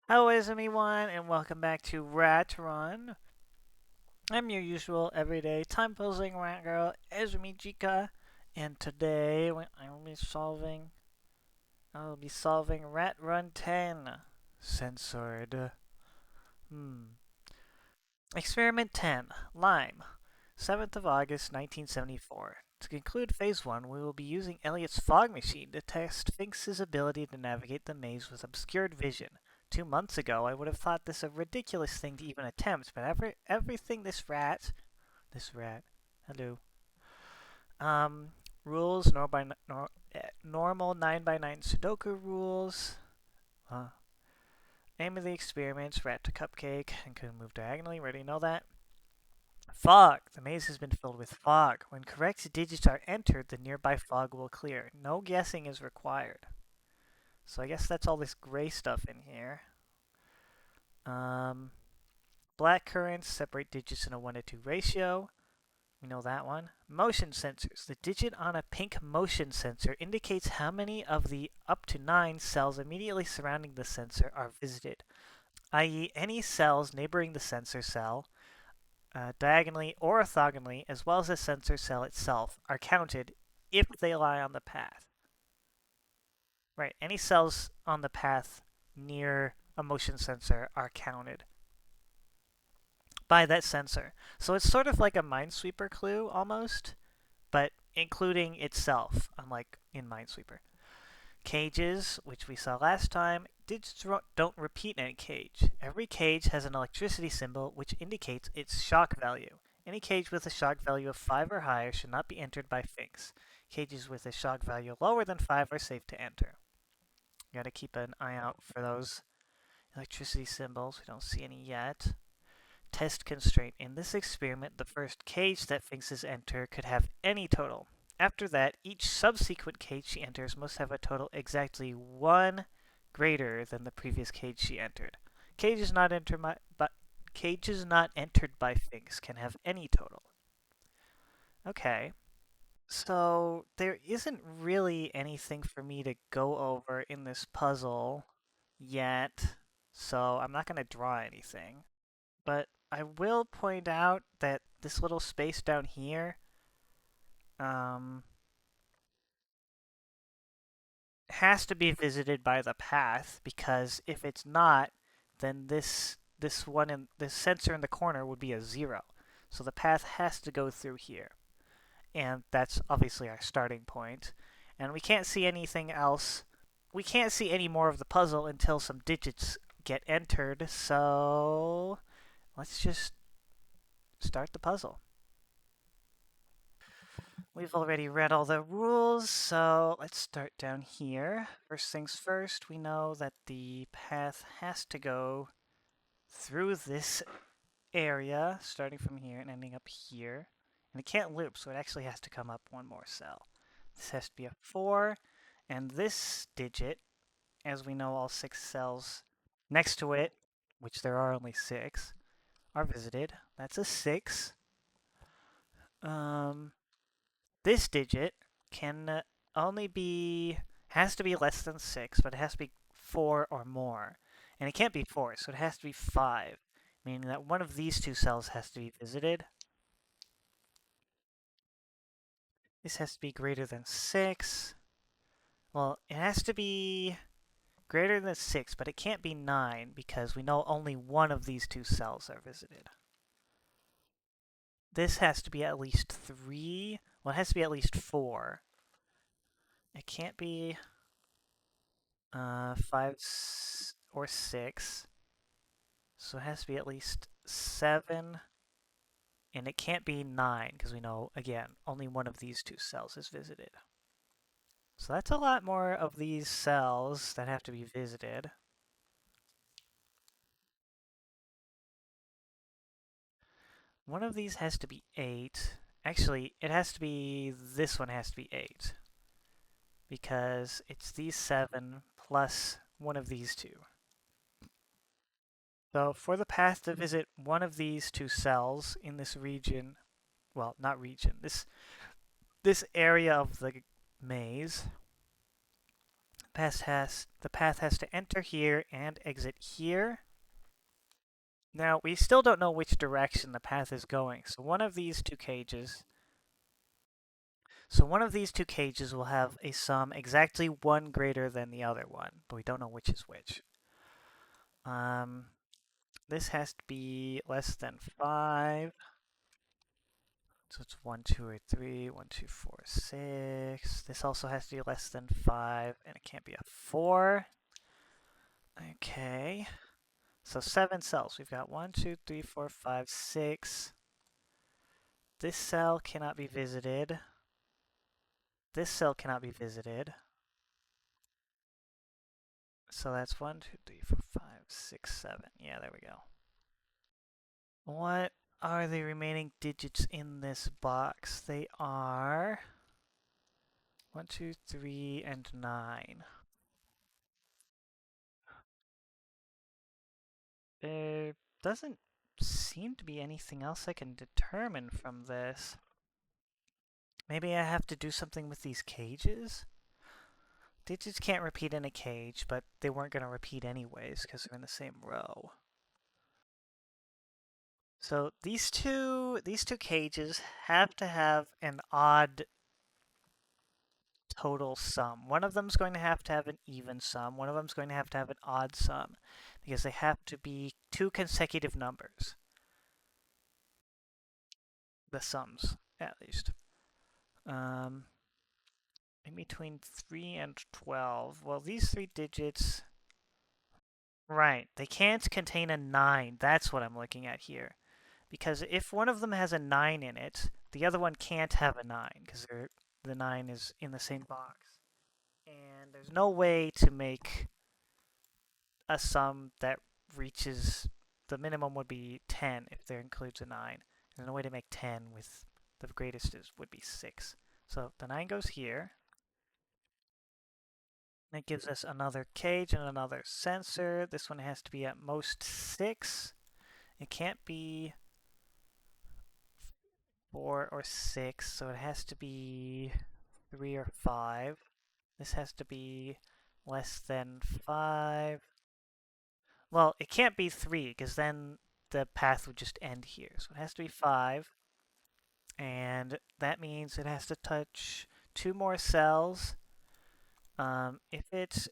Hello, Ezemy one, and welcome back to Rat Run. I'm your usual everyday time-puzzling rat girl, Ezemy Jika, and today I will be solving Rat Run 10, censored. Hmm. Experiment 10, Lime, 7th of August, 1974. To conclude Phase 1, we will be using Elliot's fog machine to test Finks's ability to navigate the maze with obscured vision. 2 months ago, I would have thought this a ridiculous thing to even attempt, but everything this rat, hello, um, rules, normal 9 by 9 Sudoku rules, uh, aim of the experiments, rat to cupcake, and can move diagonally, we already know that. Fog. The maze has been filled with fog. When correct digits are entered, the nearby fog will clear. No guessing is required. So I guess that's all this gray stuff in here. Um, Black currents separate digits in a 1 to 2 ratio. We know that one. Motion sensors. The digit on a pink motion sensor indicates how many of the up to 9 cells immediately surrounding the sensor are visited, i.e. any cells neighboring the sensor cell, diagonally or orthogonally, as well as the sensor cell itself, are counted if they lie on the path. Right, any cells on the path near a motion sensor are counted by that sensor. So it's sort of like a Minesweeper clue almost, but including itself, unlike in Minesweeper. Cages, which we saw last time, digits don't repeat in a cage. Every cage has an electricity symbol which indicates its shock value. Any cage with a shock value of 5 or higher should not be entered by Finks. Cages with a shock value lower than 5 are safe to enter. You gotta keep an eye out for those electricity symbols. We don't see any yet. Test constraint. In this experiment, the first cage that Finks enter could have any total. After that, each subsequent cage she enters must have a total exactly 1 greater than the previous cage she entered. Cages not entered by Finks can have any total. Okay, so there isn't really anything for me to go over in this puzzle yet, so I'm not going to draw anything. But I will point out that this little space down here um, has to be visited by the path, because if it's not, then this sensor in the corner would be a 0. So the path has to go through here. And that's obviously our starting point. And we can't see anything else. We can't see any more of the puzzle until some digits get entered, so let's just start the puzzle. We've already read all the rules, so let's start down here. First things first, we know that the path has to go through this area, starting from here and ending up here. And it can't loop, so it actually has to come up one more cell. This has to be a 4, and this digit, as we know all 6 cells next to it, which there are only 6, are visited. That's a 6. Um, This digit can has to be less than 6, but it has to be 4 or more. And it can't be 4, so it has to be 5, meaning that one of these two cells has to be visited. This has to be greater than 6. Well, it has to be greater than 6, but it can't be 9 because we know only one of these two cells are visited. This has to be at least 3. Well, it has to be at least 4. It can't be 5 or 6. So it has to be at least 7. And it can't be 9 because we know, again, only one of these two cells is visited. So that's a lot more of these cells that have to be visited. One of these has to be 8. Actually, this one has to be 8. Because it's these 7 plus one of these two. So for the path to visit one of these two cells in this region, well, not region, this area of the maze, the path has to enter here and exit here. Now, we still don't know which direction the path is going, so one of these two cages will have a sum exactly one greater than the other one, but we don't know which is which. This has to be less than 5. So it's 1, 2, or 3, 1, 2, 4, 6. This also has to be less than 5, and it can't be a 4. Okay. So 7 cells. We've got 1, 2, 3, 4, 5, 6. This cell cannot be visited. This cell cannot be visited. So that's 1, 2, 3, 4, 5, 6, 7. Yeah, there we go. What are the remaining digits in this box? They are 1, 2, 3, and 9. There doesn't seem to be anything else I can determine from this. Maybe I have to do something with these cages? Digits can't repeat in a cage, but they weren't going to repeat anyways because they're in the same row. So these two cages have to have an odd total sum. One of them is going to have an even sum. One of them is going to have an odd sum because they have to be two consecutive numbers. The sums, at least. In between 3 and 12. Well, these three digits... Right, they can't contain a 9. That's what I'm looking at here. Because if one of them has a 9 in it, the other one can't have a 9 because the 9 is in the same box. And there's no way to make a sum that reaches... The minimum would be 10 if there includes a 9. There's no way to make 10 with the greatest would be 6. So the 9 goes here. That gives us another cage and another sensor. This one has to be at most 6. It can't be 4 or 6, so it has to be 3 or 5. This has to be less than 5. Well, it can't be 3, because then the path would just end here. So it has to be 5. And that means it has to touch 2 more cells. If it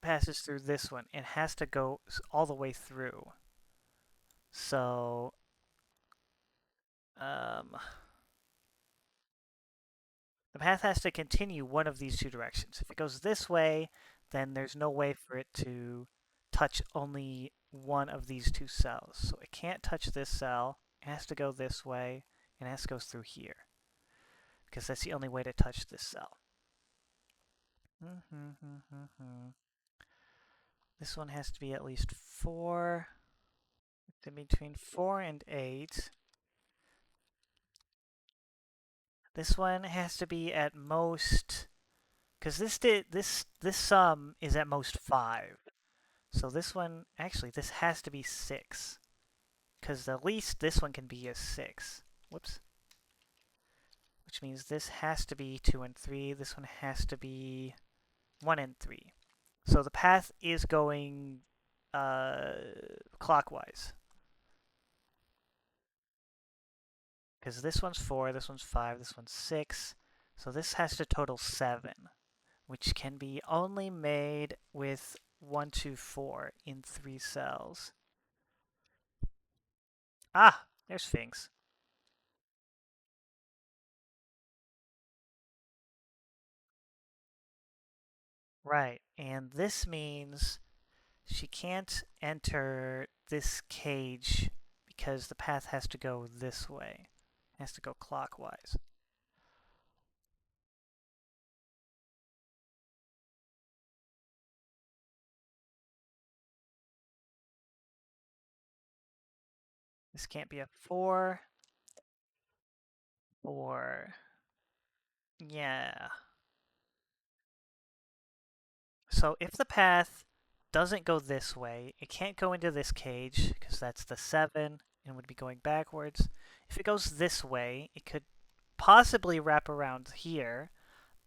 passes through this one, it has to go all the way through. So, the path has to continue one of these two directions. If it goes this way, then there's no way for it to touch only one of these two cells. So it can't touch this cell. It has to go this way, and it has to go through here. Because that's the only way to touch this cell. This one has to be at least 4. It's in between 4 and 8. This one has to be at most, because this sum is at most 5. So this one, actually, this has to be 6. Because the least this one can be is 6. Whoops. Which means this has to be 2 and 3. This one has to be 1 and 3. So the path is going clockwise. Because this one's 4, this one's 5, this one's 6. So this has to total 7, which can be only made with 1, 2, 4 in 3 cells. Ah, there's Sphinx. Right, and this means she can't enter this cage because the path has to go this way. It has to go clockwise. This can't be a 4. 4. Yeah. So if the path doesn't go this way, it can't go into this cage because that's the 7 and would be going backwards. If it goes this way, it could possibly wrap around here,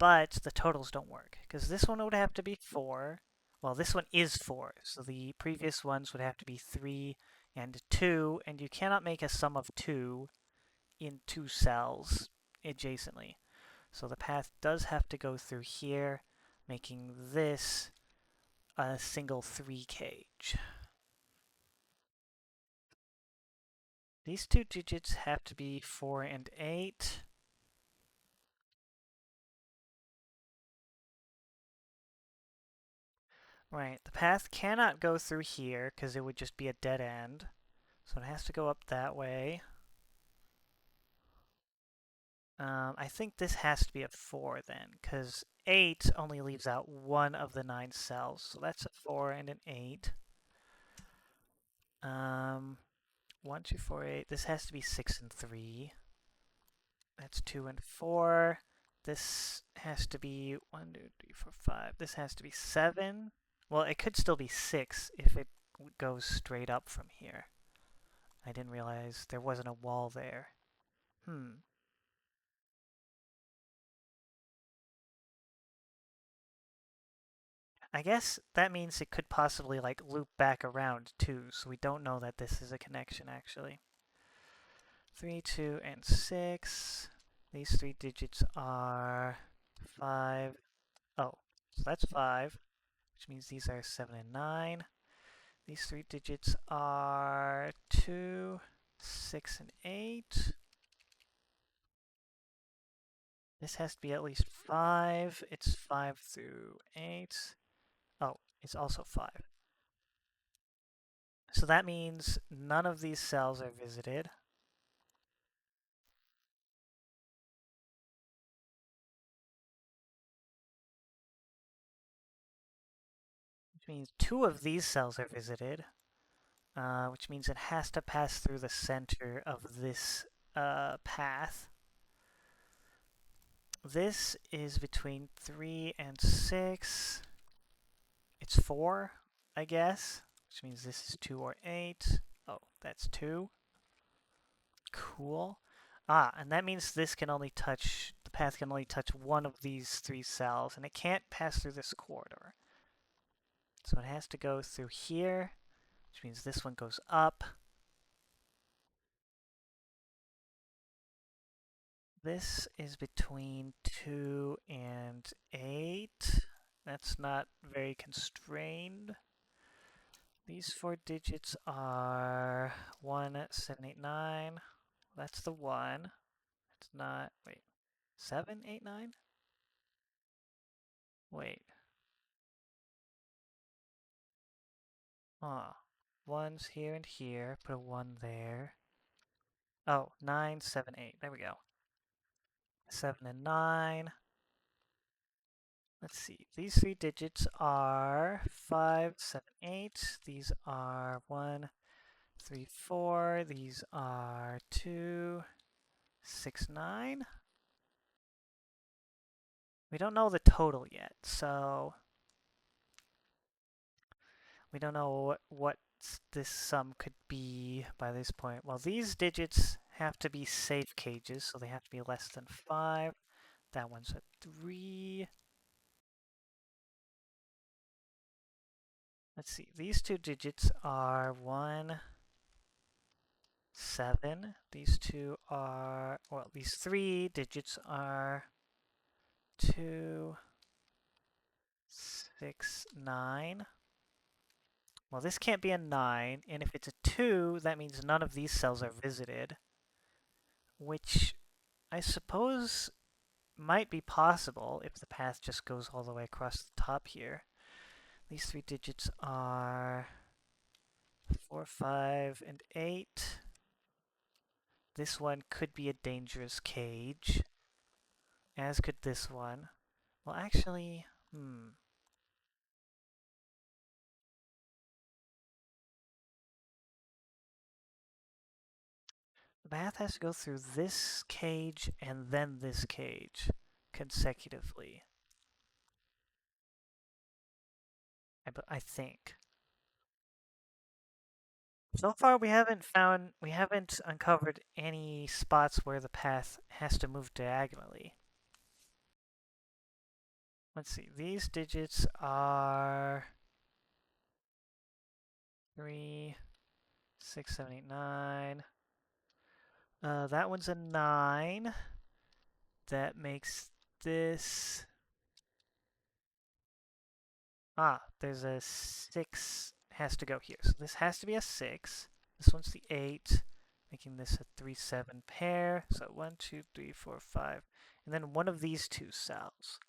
but the totals don't work because this one would have to be 4. Well, this one is 4, so the previous ones would have to be 3 and 2, and you cannot make a sum of 2 in 2 cells adjacently. So the path does have to go through here, making this a single 3 cage. These two digits have to be 4 and 8. Right, the path cannot go through here because it would just be a dead end. So it has to go up that way. I think this has to be a 4 then, because 8 only leaves out one of the 9 cells. So that's a 4 and an 8. 1, 2, 4, 8. This has to be 6 and 3. That's 2 and 4. This has to be 1, 2, 3, 4, 5. This has to be 7. Well, it could still be 6 if it goes straight up from here. I didn't realize there wasn't a wall there. I guess that means it could possibly like loop back around too, so we don't know that this is a connection actually. 3, 2, and 6. These three digits are 5. Oh, so that's 5, which means these are 7 and 9. These three digits are 2, 6, and 8. This has to be at least 5. It's 5 through 8. Oh, it's also 5. So that means none of these cells are visited. Which means 2 of these cells are visited. Which means it has to pass through the center of this path. This is between 3 and 6. It's 4, I guess. Which means this is 2 or 8. Oh, that's 2. Cool. Ah, and that means this can only touch, the path can only touch one of these 3 cells, and it can't pass through this corridor. So it has to go through here, which means this one goes up. This is between 2 and 8. That's not very constrained. These 4 digits are 1, 7, 8, 9. That's the 1. It's not, wait, 7, 8, 9? Wait. Ah, 1's here and here. Put a 1 there. Oh, 9, 7, 8. There we go. 7 and 9. Let's see. These 3 digits are 5, 7, 8. These are 1, 3, 4. These are 2, 6, 9. We don't know the total yet, so we don't know what this sum could be by this point. Well, these digits have to be safe cages, so they have to be less than 5. That one's a 3. Let's see. These 2 digits are 1, 7. These 2 are, well, these 3 digits are 2, 6, 9. Well, this can't be a 9, and if it's a 2, that means none of these cells are visited, which I suppose might be possible if the path just goes all the way across the top here. These 3 digits are 4, 5, and 8. This one could be a dangerous cage, as could this one. Well, actually, the path has to go through this cage and then this cage consecutively. I think. So far, we haven't uncovered any spots where the path has to move diagonally. let's see, these digits are 3, 6, 7, 8, 9. That one's a 9. That makes this... there's a 6 has to go here. So this has to be a 6. This one's the 8, making this a 3, 7 pair. So 1, 2, 3, 4, 5. And then one of these two cells.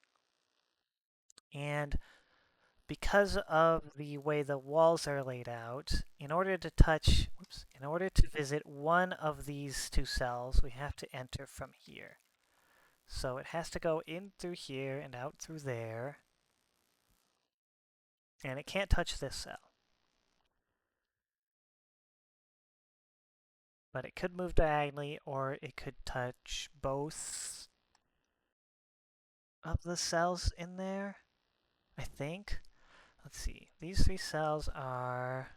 And because of the way the walls are laid out, in order to touch, in order to visit one of these two cells, we have to enter from here. So it has to go in through here and out through there. And it can't touch this cell. But it could move diagonally, or it could touch both of the cells in there, I think. Let's see. These three cells are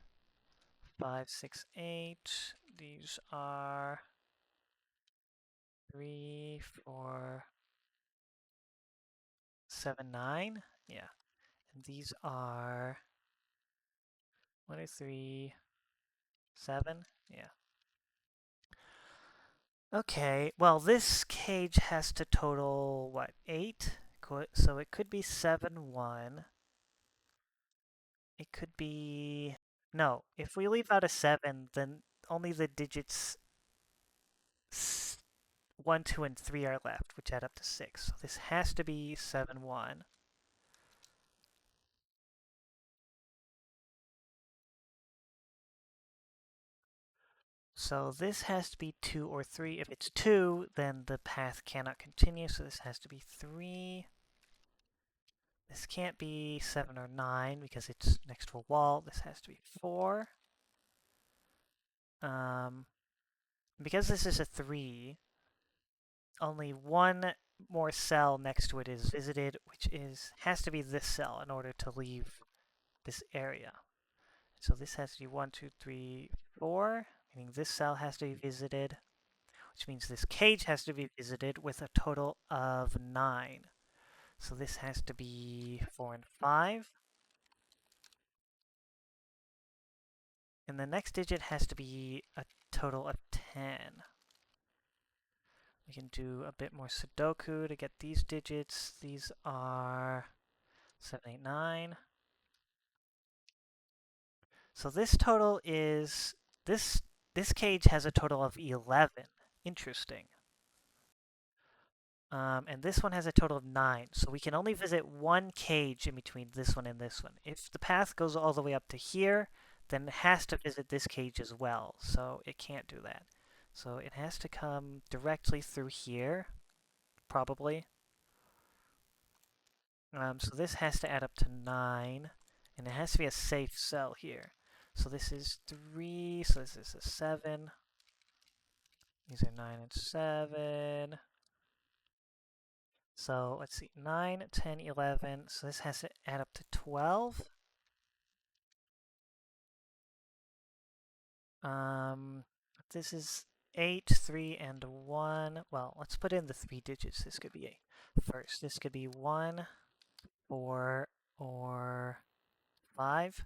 5, 6, 8. These are 3, 4, 7, 9. Yeah. And these are 1 or 3, 7. Yeah. Okay, well, this cage has to total, what, 8? So it could be 7, 1. It could be... No, if we leave out a 7, then only the digits 1, 2, and 3 are left, which add up to 6. So this has to be 7, 1. So this has to be 2 or 3. If it's 2, then the path cannot continue, so this has to be 3. This can't be 7 or 9 because it's next to a wall. This has to be 4. Because this is a 3, only one more cell next to it is visited, which has to be this cell in order to leave this area. So this has to be 1, 2, 3, 4, meaning this cell has to be visited, which means this cage has to be visited with a total of 9. So this has to be 4 and 5. And the next digit has to be a total of 10. We can do a bit more Sudoku to get these digits. These are 7, 8, 9. So this total is... This cage has a total of 11. Interesting. And this one has a total of 9. So we can only visit one cage in between this one and this one. If the path goes all the way up to here, then it has to visit this cage as well. So it can't do that. So it has to come directly through here, probably. So this has to add up to 9. And it has to be a safe cell here. So this is 3, so this is a 7. These are 9 and 7. So let's see, 9, 10, 11. So this has to add up to 12. This is 8, 3, and 1. Well, let's put in the 3 digits. This could be first. This could be 1, 4, or 5.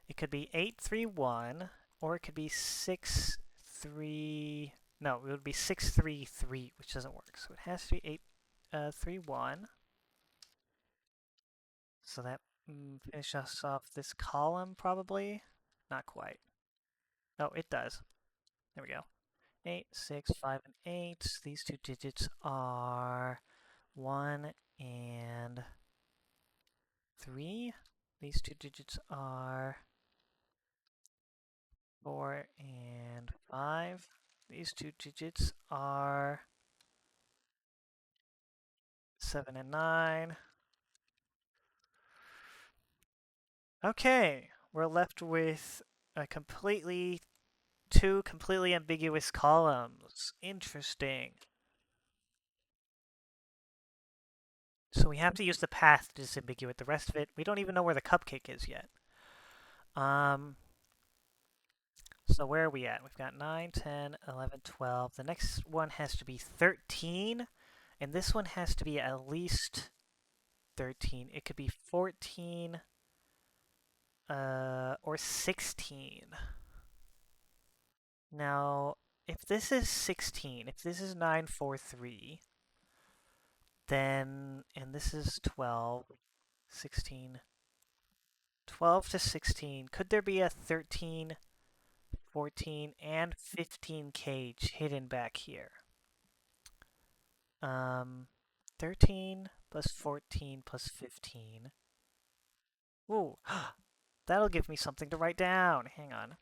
It could be 8, 3, 1, or it could be 6, 3... No, it would be 6, 3, 3, which doesn't work. So it has to be 8, 3, 1. So that finishes off this column, probably. Not quite. Oh, it does. There we go. 8, 6, 5, and 8. These two digits are 1 and 3. These two digits are 4 and 5. These two digits are 7 and 9. Okay, we're left with two completely ambiguous columns. Interesting. So we have to use the path to disambiguate the rest of it. We don't even know where the cupcake is yet. So where are we at? We've got 9, 10, 11, 12. The next one has to be 13. And this one has to be at least 13. It could be 14 or 16. Now, if this is 16, if this is 943, then, and this is 12, 16, 12 to 16, could there be a 13, 14, and 15 cage hidden back here? 13 plus 14 plus 15. Ooh, that'll give me something to write down. Hang on.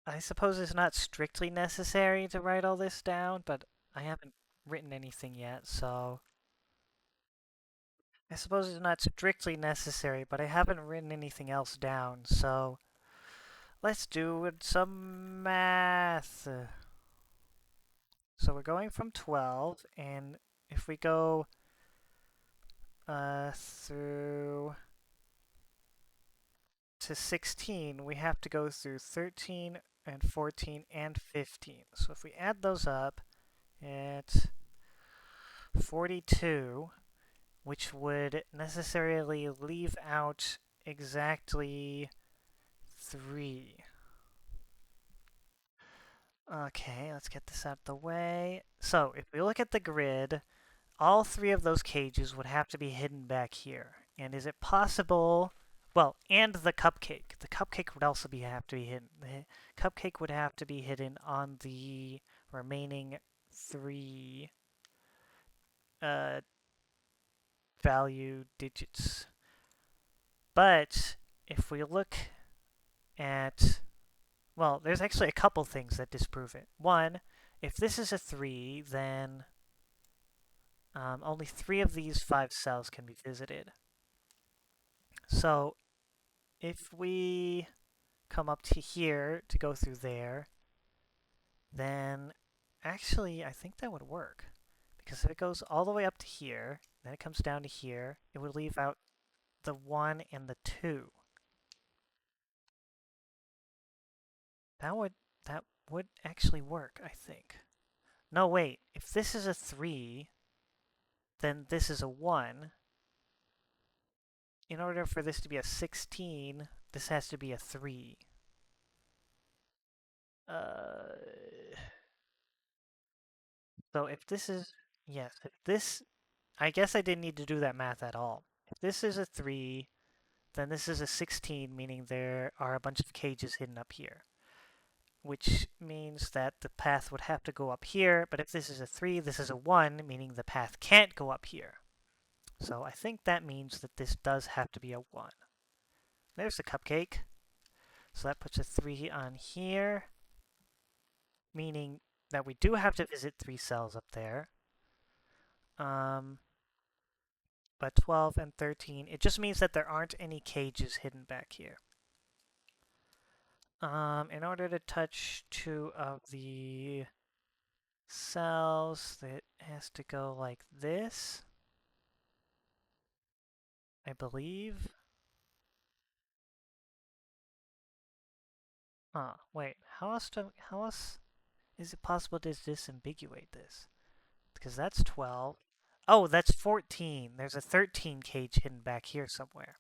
I suppose it's not strictly necessary to write all this down, but I haven't written anything yet, so... I suppose it's not strictly necessary, but I haven't written anything else down, so... Let's do some math. So we're going from 12, and if we go through to 16, we have to go through 13 and 14 and 15. So if we add those up, it's 42, which would necessarily leave out exactly 3. Okay, let's get this out of the way. So if we look at the grid, all 3 of those cages would have to be hidden back here. And is it possible... Well, and the cupcake. The cupcake would also have to be hidden. The cupcake would have to be hidden on the remaining 3 uh, value digits. But if we look at... Well, there's actually a couple things that disprove it. One, if this is a 3, then only 3 of these 5 cells can be visited. So if we come up to here to go through there, then actually I think that would work. Because if it goes all the way up to here, then it comes down to here, it would leave out the 1 and the 2. That would actually work, I think. No, wait. If this is a 3, then this is a 1. In order for this to be a 16, this has to be a 3. Uh, so if this is... Yes, if this... I guess I didn't need to do that math at all. If this is a 3, then this is a 16, meaning there are a bunch of cages hidden up here. Which means that the path would have to go up here, but if this is a 3, this is a 1, meaning the path can't go up here. So I think that means that this does have to be a 1. There's the cupcake. So that puts a 3 on here, meaning that we do have to visit 3 cells up there. But 12 and 13, it just means that there aren't any cages hidden back here. In order to touch 2 of the cells, it has to go like this, I believe. Wait, how else is it possible to disambiguate this? Because that's 12. Oh, that's 14. There's a 13 cage hidden back here somewhere.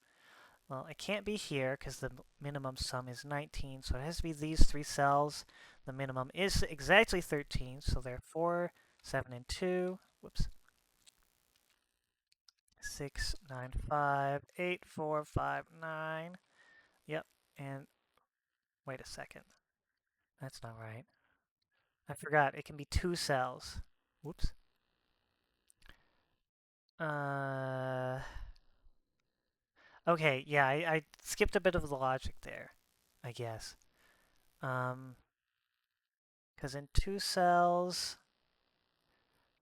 Well, it can't be here because the minimum sum is 19, so it has to be these 3 cells. The minimum is exactly 13, so therefore 7 and 2. Whoops. 6, 9, 5, 8, 4, 5, 9. Yep, and wait a second. That's not right. I forgot, it can be 2 cells. Whoops. Okay, yeah, I skipped a bit of the logic there, I guess. Because in 2 cells...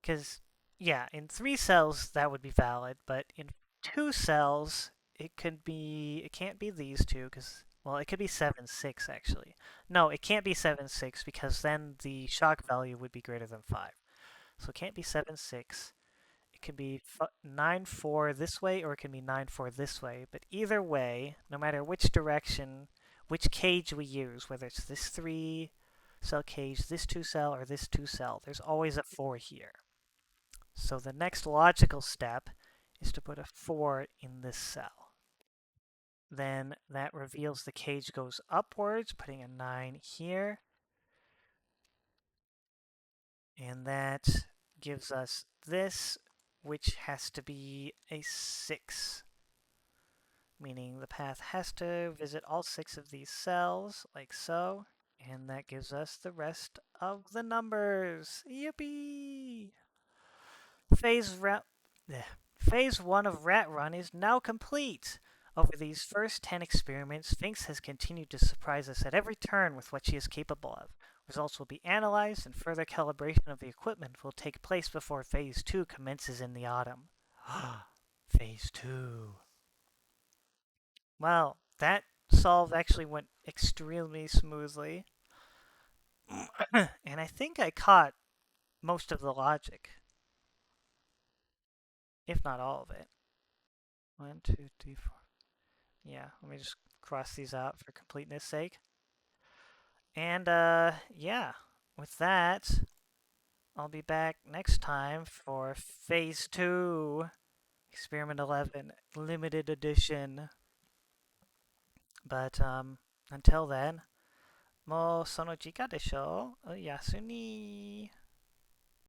Because, yeah, in 3 cells that would be valid, but in 2 cells it can't be these 2, because, well, it could be 7, 6, actually. No, it can't be 7, 6, because then the shock value would be greater than 5. So it can't be 7, 6. It can be 9, 4 this way, or it can be 9, 4 this way. But either way, no matter which direction, which cage we use, whether it's this 3 cell cage, this 2 cell, or this 2 cell, there's always a 4 here. So the next logical step is to put a 4 in this cell. Then that reveals the cage goes upwards, putting a 9 here. And that gives us this, which has to be a 6. Meaning the path has to visit all 6 of these cells, like so. And that gives us the rest of the numbers. Yippee! Phase ra- Phase 1 of Rat Run is now complete. Over these first 10 experiments, Sphinx has continued to surprise us at every turn with what she is capable of. Results will be analyzed, and further calibration of the equipment will take place before Phase 2 commences in the autumn. Phase 2. Well, that solve actually went extremely smoothly. And I think I caught most of the logic, if not all of it. 1, 2, 3, 4. Yeah, let me just cross these out for completeness sake. And yeah, with that, I'll be back next time for Phase 2, Experiment 11, Limited Edition. But until then, mo sono chika desho, o yasu ni.